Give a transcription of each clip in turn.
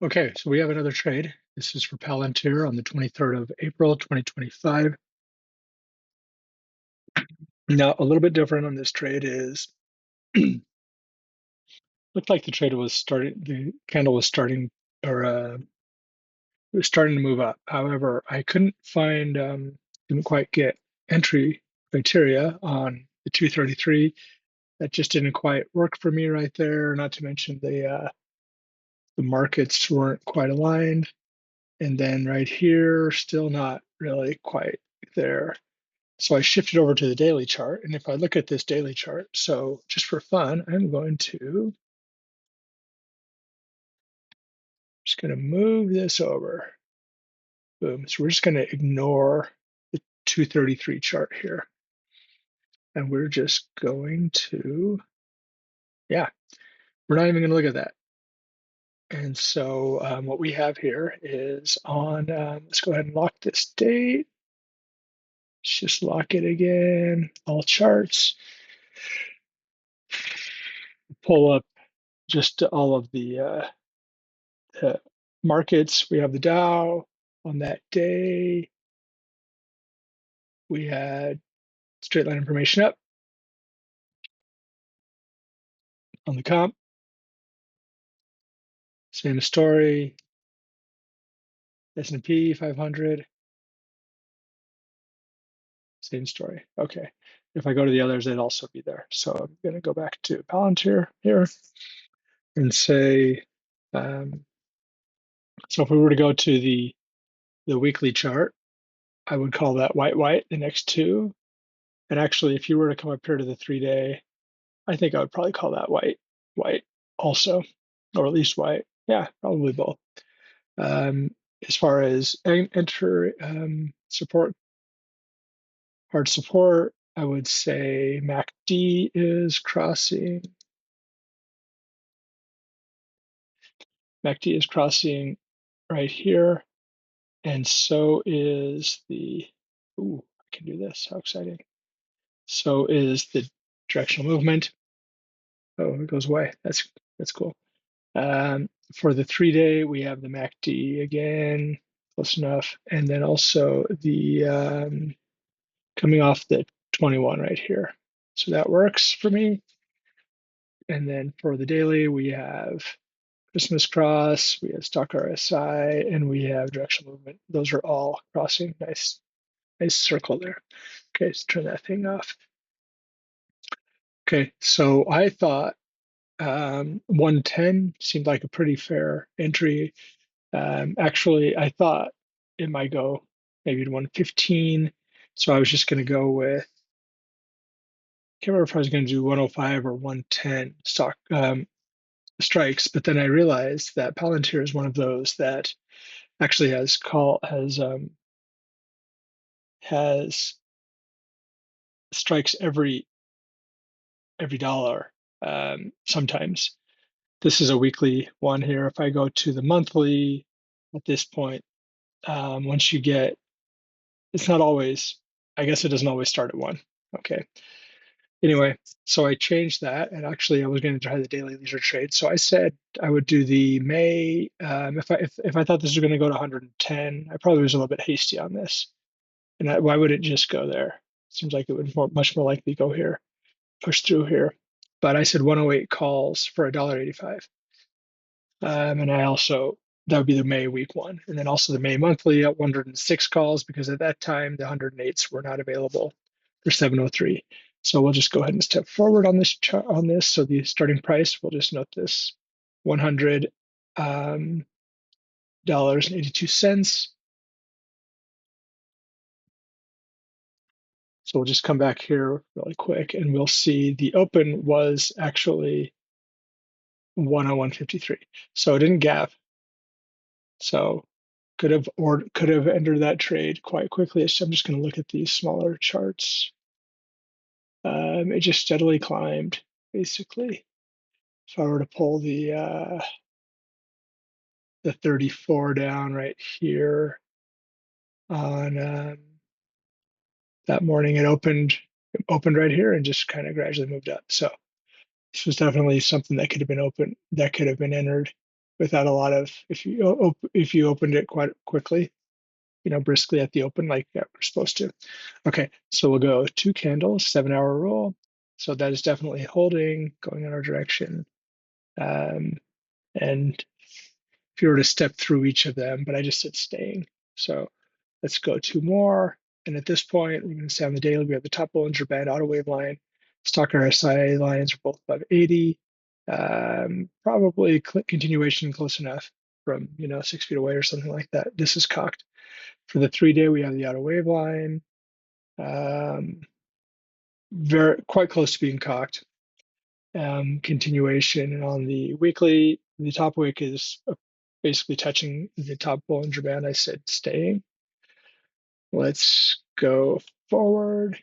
Okay, so we have another trade. This is for PLTR on the 23rd of April, 2025. Now, a little bit different on this trade is looked like the trade was starting, the candle was starting, or it was starting to move up. However, I couldn't find, didn't quite get entry criteria on the 233. That just didn't quite work for me right there. Not to mention the markets weren't quite aligned. And then right here, still not really quite there. So I shifted over to the daily chart. And if I look at this daily chart, so just for fun, I'm just going to move this over. Boom. So we're just going to ignore the 233 chart here. And we're just going to, yeah, we're not even going to look at that. And so what we have here is on, let's go ahead and lock this date. Let's just lock it again, all charts. Pull up just all of the markets. We have the Dow on that day. We had straight line information up on the comp. Same story. S&P 500. Same story. Okay. If I go to the others, they'd also be there. So I'm going to go back to Palantir here and say, so if we were to go to the weekly chart, I would call that white, the next two. And actually, if you were to come up here to the 3-day, I think I would probably call that white also, or at least white. Yeah, probably both. Um, as far as enter support, hard support, I would say MACD is crossing. MACD is crossing right here, and so is the. Ooh, I can do this. How exciting! So is the directional movement. Oh, it goes away. That's cool. For the 3-day, we have the MACD again, close enough, and then also the coming off the 21 right here. So that works for me. And then for the daily, we have Christmas cross, we have stock RSI, and we have directional movement. Those are all crossing. Nice circle there. Okay, let's turn that thing off. Okay, so I thought 110 seemed like a pretty fair entry. Actually, I thought it might go maybe to 115. So I was just going to go with, can't remember if I was going to do 105 or 110 stock strikes, but then I realized that Palantir is one of those that actually has strikes every dollar. Sometimes this is a weekly one here. If I go to the monthly at this point, once you get, it's not always, I guess it doesn't always start at one. Okay. Anyway, so I changed that, and actually I was going to try the daily leisure trade. So I said I would do the May. If I thought this was going to go to 110, I probably was a little bit hasty on this. And why would it just go there? Seems like it would much more likely go here, push through here. But I said 108 calls for $1.85. And I also, that would be the May week one. And then also the May monthly at 106 calls, because at that time the 108s were not available for 703. So we'll just go ahead and step forward on this chart on this. So the starting price, we'll just note this $100 dollars and 82 cents. So we'll just come back here really quick and we'll see the open was actually 101.53. So it didn't gap. So could have entered that trade quite quickly. So I'm just going to look at these smaller charts. It just steadily climbed, basically. If I were to pull the 34 down right here on that morning, it opened right here and just kind of gradually moved up. So this was definitely something that could have been entered. without a lot of, if you opened it quite quickly, briskly at the open, like we're supposed to. Okay, so we'll go 2 candles, 7-hour rule. So that is definitely holding, going in our direction. Um, and if you were to step through each of them, but I just said staying. So let's go 2 more. And at this point, we're going to say on the daily, we have the top Bollinger Band auto wave line. Stock RSI lines are both above 80. Probably continuation close enough from 6 feet away or something like that. This is cocked. For the 3-day, we have the auto wave line. Very quite close to being cocked. Continuation, and on the weekly, the top wick is basically touching the top Bollinger Band. I said staying. Let's go forward.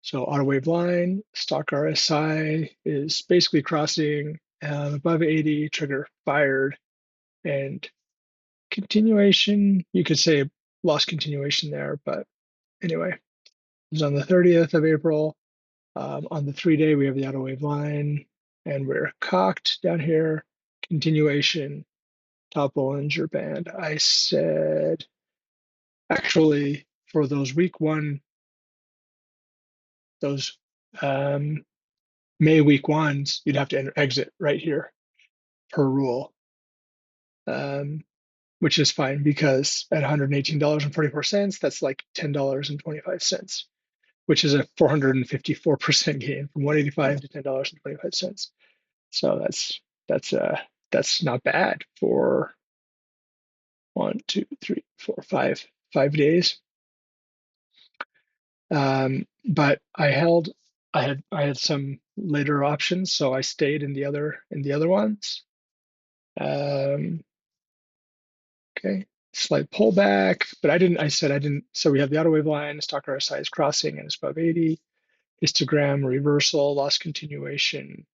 So auto wave line, stock RSI is basically crossing above 80, trigger fired, and continuation. You could say lost continuation there, but anyway, it was on the 30th of April. On the 3-day, we have the auto wave line, and we're cocked down here. Continuation, top Bollinger Band. I said, actually, for those week one, those May week ones, you'd have to exit right here per rule, um, which is fine because at $118.44, that's like $10.25, which is a 454% gain from 185 to $10.25. So that's not bad for 5 days. But I had some later options, so I stayed in the other ones. Okay, slight pullback, but I said I didn't. So we have the auto wave line, stock RSI is crossing and it's above 80. Histogram reversal, loss continuation.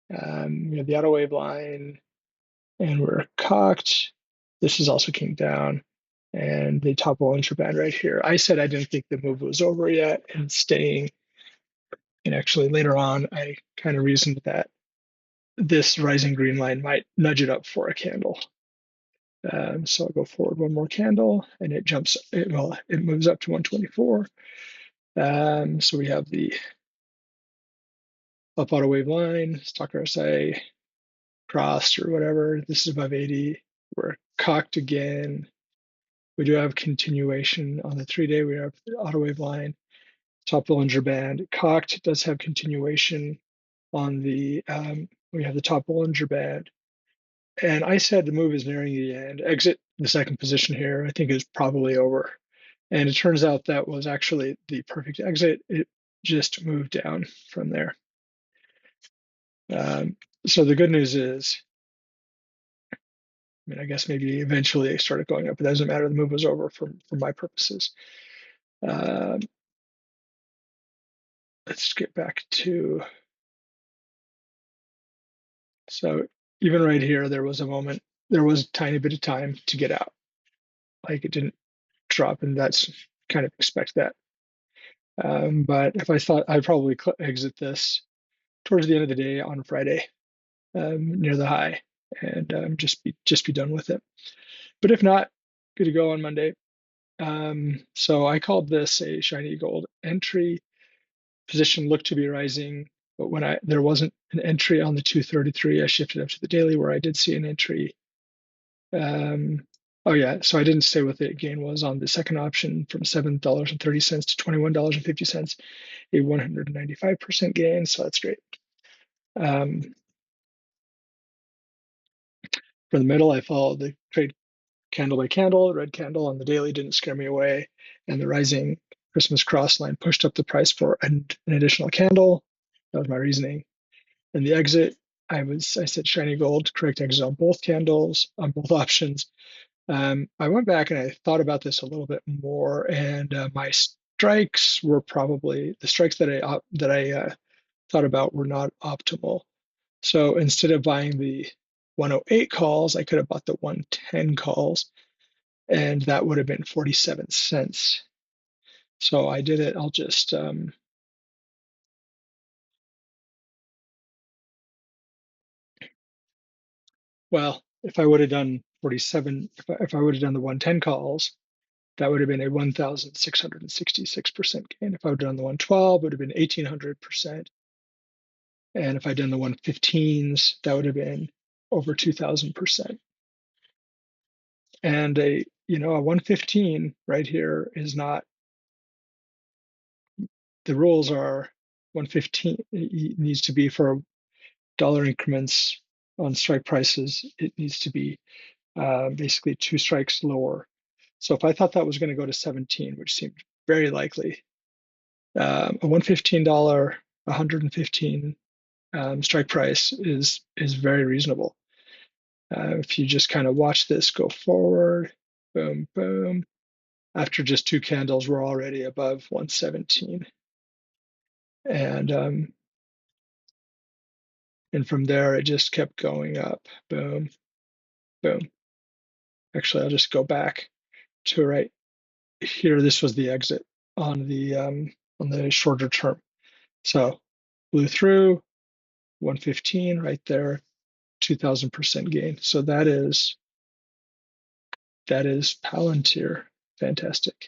We have the auto wave line, and we're cocked. This is also came down, and the top Bollinger Band right here. I said I didn't think the move was over yet and staying. And actually later on, I kind of reasoned that this rising green line might nudge it up for a candle. So I'll go forward one more candle, and it moves up to 124. So we have the up auto wave line, stock RSI crossed or whatever. This is above 80. We're cocked again. We do have continuation on the 3-day. We have the auto wave line, top Bollinger Band. Cocked does have continuation on the, we have the top Bollinger Band. And I said the move is nearing the end. Exit the second position here, I think is probably over. And it turns out that was actually the perfect exit. It just moved down from there. So the good news is, I guess maybe eventually it started going up, but it doesn't matter. The move was over for my purposes. Um, let's get back to, so even right here, there was a tiny bit of time to get out. Like it didn't drop, and that's kind of expect that. But if I thought I'd probably exit this towards the end of the day on Friday, near the high, and just be done with it. But if not, good to go on Monday. So I called this a shiny gold entry. Position looked to be rising, but when there wasn't an entry on the 233, I shifted up to the daily where I did see an entry. Oh yeah, so I didn't say what the gain was on the second option from $7.30 to $21.50, a 195% gain. So that's great. For the middle, I followed the trade candle by candle. Red candle on the daily didn't scare me away, and the rising Christmas cross line pushed up the price for an additional candle. That was my reasoning. And the exit, I said shiny gold, correct exit on both candles, on both options. I went back and I thought about this a little bit more, and my strikes were probably the strikes that I thought about were not optimal. So instead of buying the 108 calls, I could have bought the 110 calls, and that would have been 47 cents. So I did it. I'll just Well, if I would have done 47, if I would have done the 110 calls, that would have been a 1,666% gain. If I would have done the 112, it would have been 1,800%. And if I'd done the 115s, that would have been over 2,000%. And a 115 right here is not, the rules are 115, it needs to be for dollar increments on strike prices. It needs to be basically two strikes lower. So if I thought that was going to go to 17, which seemed very likely, a $115, 115 strike price is very reasonable. If you just kind of watch this go forward, boom, boom. After just two candles, we're already above 117, and from there it just kept going up, boom, boom. Actually, I'll just go back to right here. This was the exit on the shorter term. So blew through 115 right there, 2,000% gain. So that is Palantir. Fantastic.